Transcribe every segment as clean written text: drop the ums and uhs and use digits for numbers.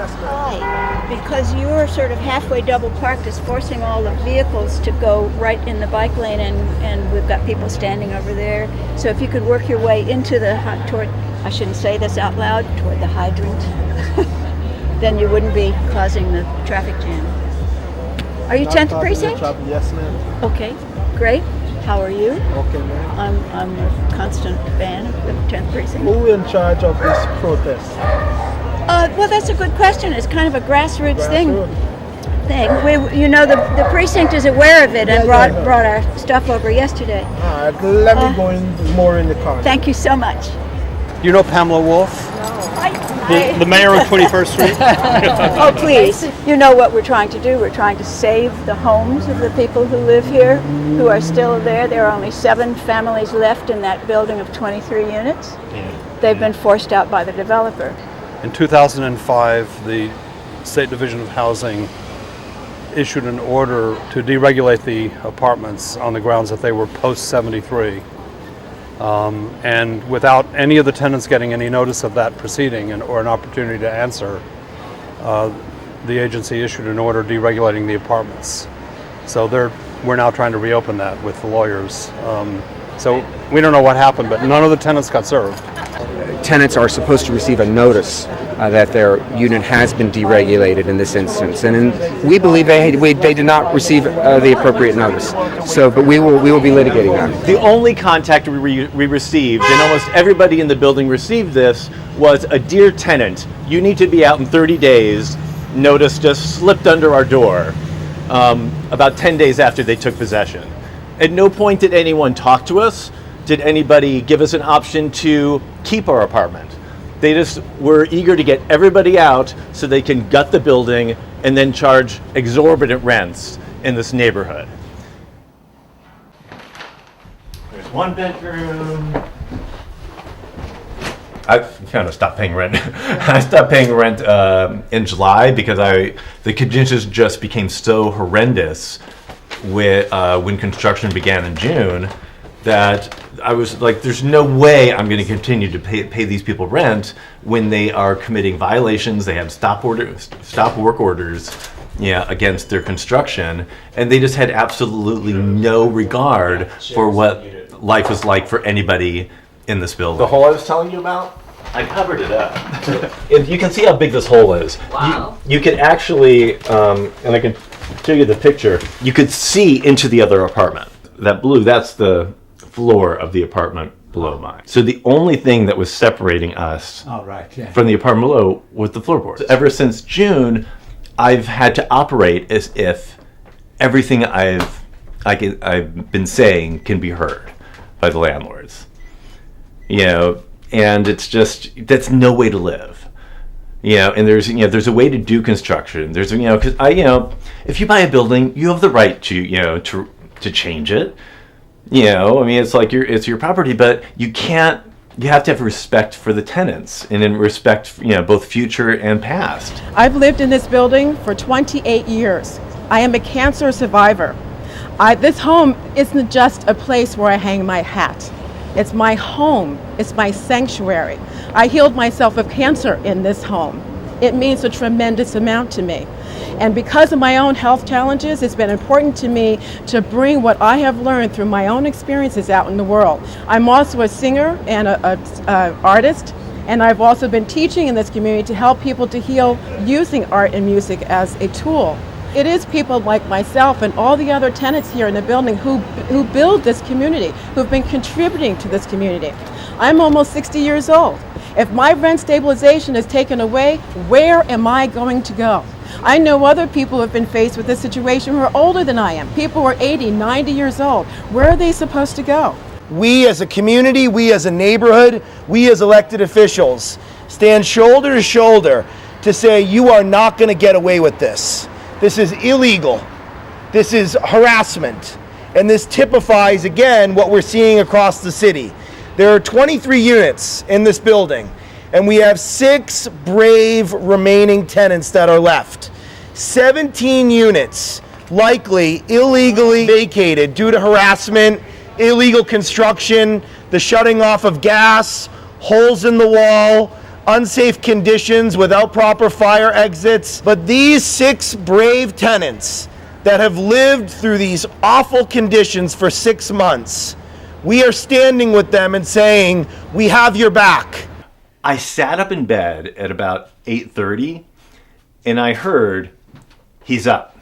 Hi, because you're sort of halfway double parked is forcing all the vehicles to go right in the bike lane, and we've got people standing over there. So if you could work your way into toward, I shouldn't say this out loud, toward the hydrant, then you wouldn't be causing the traffic jam. Are you 10th precinct? Yes, ma'am. Okay, great. How are you? Okay, ma'am. I'm a constant fan of the 10th precinct. Who in charge of this protest? Well, that's a good question. It's kind of a grassroots thing. The precinct is aware of it and brought our stuff over yesterday. All right, let me go in more in the car. Thank you so much. You know Pamela Wolf? The mayor of 21st Street? Oh, please. You know what we're trying to do. We're trying to save the homes of the people who live here, who are still there. There are only 7 families left in that building of 23 units. Yeah. They've been forced out by the developer. In 2005, the State Division of Housing issued an order to deregulate the apartments on the grounds that they were post-73. And without any of the tenants getting any notice of that proceeding or an opportunity to answer, the agency issued an order deregulating the apartments. So we're now trying to reopen that with the lawyers. So we don't know what happened, but none of the tenants got served. Tenants are supposed to receive a notice that their unit has been deregulated in this instance, and we believe they did not receive the appropriate notice. But we will be litigating that. The only contact we received, and almost everybody in the building received this, was a dear tenant, you need to be out in 30 days. Notice just slipped under our door about 10 days after they took possession. At no point did anyone talk to us. Did anybody give us an option to keep our apartment? They just were eager to get everybody out so they can gut the building and then charge exorbitant rents in this neighborhood. There's one bedroom. I kind of stopped paying rent. I stopped paying rent in July because the conditions just became so horrendous when construction began in June that I was like, there's no way I'm going to continue to pay these people rent when they are committing violations. They have stop work orders, against their construction, and they just had absolutely no regard for what life was like for anybody in this building. The hole I was telling you about, I covered it up. If you can see how big this hole is. Wow. You could actually, and I can show you the picture, you could see into the other apartment. That blue, that's the floor of the apartment below mine. So the only thing that was separating us from the apartment below was the floorboards. So ever since June, I've had to operate as if everything I've been saying can be heard by the landlords. And it's just, that's no way to live. And there's a way to do construction. There's because if you buy a building, you have the right to change it. It's like it's your property, but you have to have respect for the tenants and in respect, both future and past. I've lived in this building for 28 years. I am a cancer survivor. This home isn't just a place where I hang my hat. It's my home. It's my sanctuary. I healed myself of cancer in this home. It means a tremendous amount to me. And because of my own health challenges, it's been important to me to bring what I have learned through my own experiences out in the world. I'm also a singer and an artist, and I've also been teaching in this community to help people to heal using art and music as a tool. It is people like myself and all the other tenants here in the building who build this community, who've been contributing to this community. I'm almost 60 years old. If my rent stabilization is taken away, where am I going to go? I know other people who have been faced with this situation who are older than I am. People who are 80, 90 years old. Where are they supposed to go? We as a community, we as a neighborhood, we as elected officials stand shoulder to shoulder to say you are not going to get away with this. This is illegal. This is harassment. And this typifies, again, what we're seeing across the city. There are 23 units in this building, and we have 6 brave remaining tenants that are left. 17 units likely illegally vacated due to harassment, illegal construction, the shutting off of gas, holes in the wall, unsafe conditions without proper fire exits. But these 6 brave tenants that have lived through these awful conditions for 6 months, we are standing with them and saying, we have your back. I sat up in bed at about 8:30 and I heard, he's up.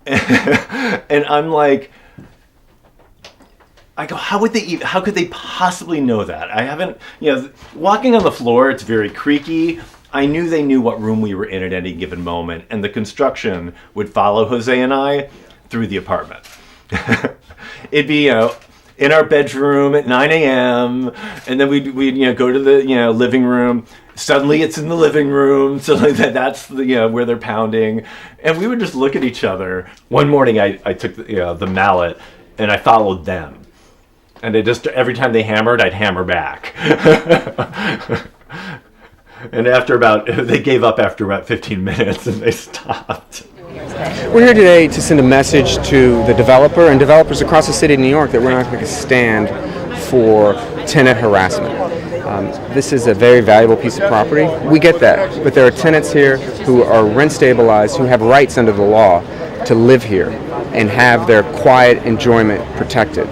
And I'm like, I go, how could they possibly know that? I haven't, walking on the floor, it's very creaky. I knew they knew what room we were in at any given moment, and the construction would follow Jose and I through the apartment. It'd be, in our bedroom at 9 a.m., and then we'd go to the, living room. Suddenly it's in the living room, so that's where they're pounding. And we would just look at each other. One morning I took the mallet and I followed them. And every time they hammered, I'd hammer back. And they gave up after about 15 minutes and they stopped. We're here today to send a message to the developer and developers across the city of New York that we're not going to stand for tenant harassment. This is a very valuable piece of property. We get that, but there are tenants here who are rent stabilized, who have rights under the law to live here and have their quiet enjoyment protected.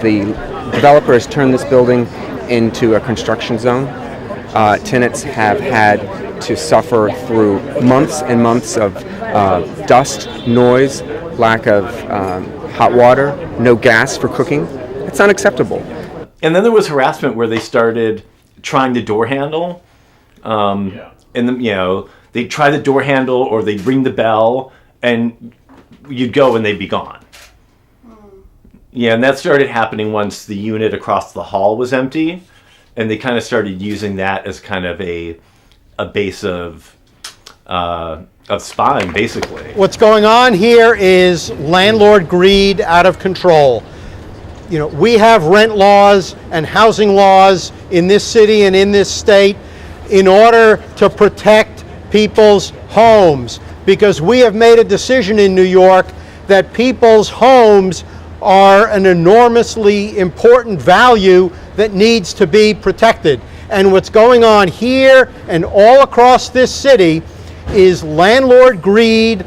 The developer has turned this building into a construction zone. Tenants have had to suffer through months and months of dust, noise, lack of hot water, no gas for cooking. It's unacceptable. And then there was harassment where they started trying the door handle. And they'd try the door handle or they'd ring the bell and you'd go and they'd be gone. Yeah, and that started happening once the unit across the hall was empty, and they kind of started using that as kind of a base of spying, basically. What's going on here is landlord greed out of control. We have rent laws and housing laws in this city and in this state in order to protect people's homes, because we have made a decision in New York that people's homes are an enormously important value that needs to be protected. And what's going on here and all across this city is landlord greed,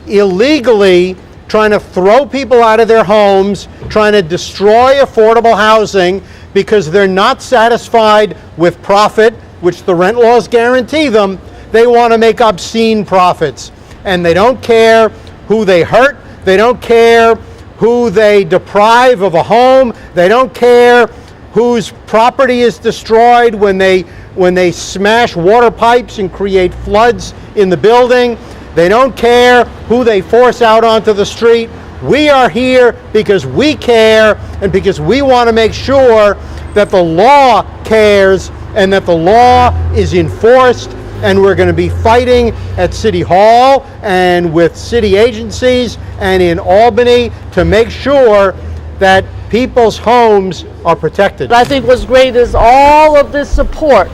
illegally trying to throw people out of their homes, trying to destroy affordable housing because they're not satisfied with profit, which the rent laws guarantee them. They want to make obscene profits. And they don't care who they hurt, they don't care who they deprive of a home, they don't care whose property is destroyed when they smash water pipes and create floods in the building. They don't care who they force out onto the street. We are here because we care and because we want to make sure that the law cares and that the law is enforced. And we're going to be fighting at City Hall and with city agencies and in Albany to make sure that people's homes are protected. I think what's great is all of this support.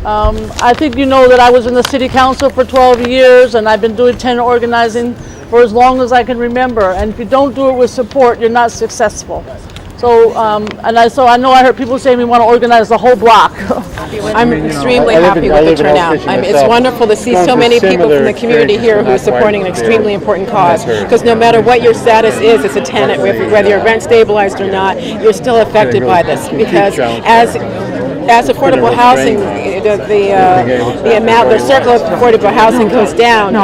I think you know that I was in the city council for 12 years and I've been doing tenant organizing for as long as I can remember. And if you don't do it with support, you're not successful. So, I know I heard people saying we want to organize the whole block. I'm extremely happy with the turnout. It's wonderful to see so many people from the community here who are supporting an extremely important cause. Because no matter what your status is as a tenant, whether you're rent stabilized or not, you're still affected by this. Because as affordable housing, the circle of affordable housing goes down,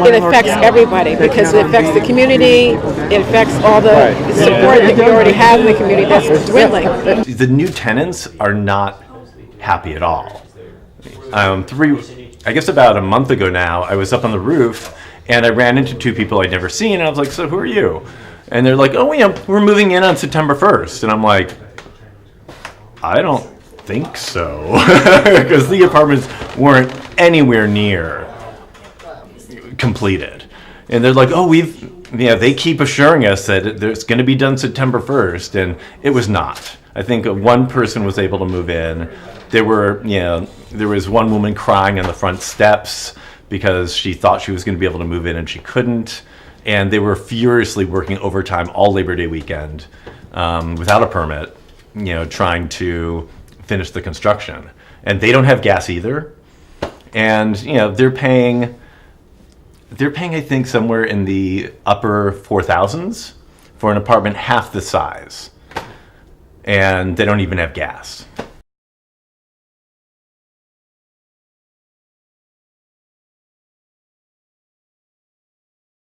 it affects everybody because it affects the community, it affects all the support that we already have in the community that's dwindling. The new tenants are not happy at all. I guess about a month ago now, I was up on the roof and I ran into 2 people I'd never seen, and I was like, so who are you? And they're like, oh yeah, we're moving in on September 1st. And I'm like, I don't think so, because the apartments weren't anywhere near completed. And they're like, oh, they keep assuring us that it's going to be done September 1st, and it was not. I think one person was able to move in. There was one woman crying on the front steps because she thought she was going to be able to move in and she couldn't. And they were furiously working overtime all Labor Day weekend without a permit, trying to finish the construction, and they don't have gas either. And they're paying I think somewhere in the upper 4,000s for an apartment half the size, and they don't even have gas.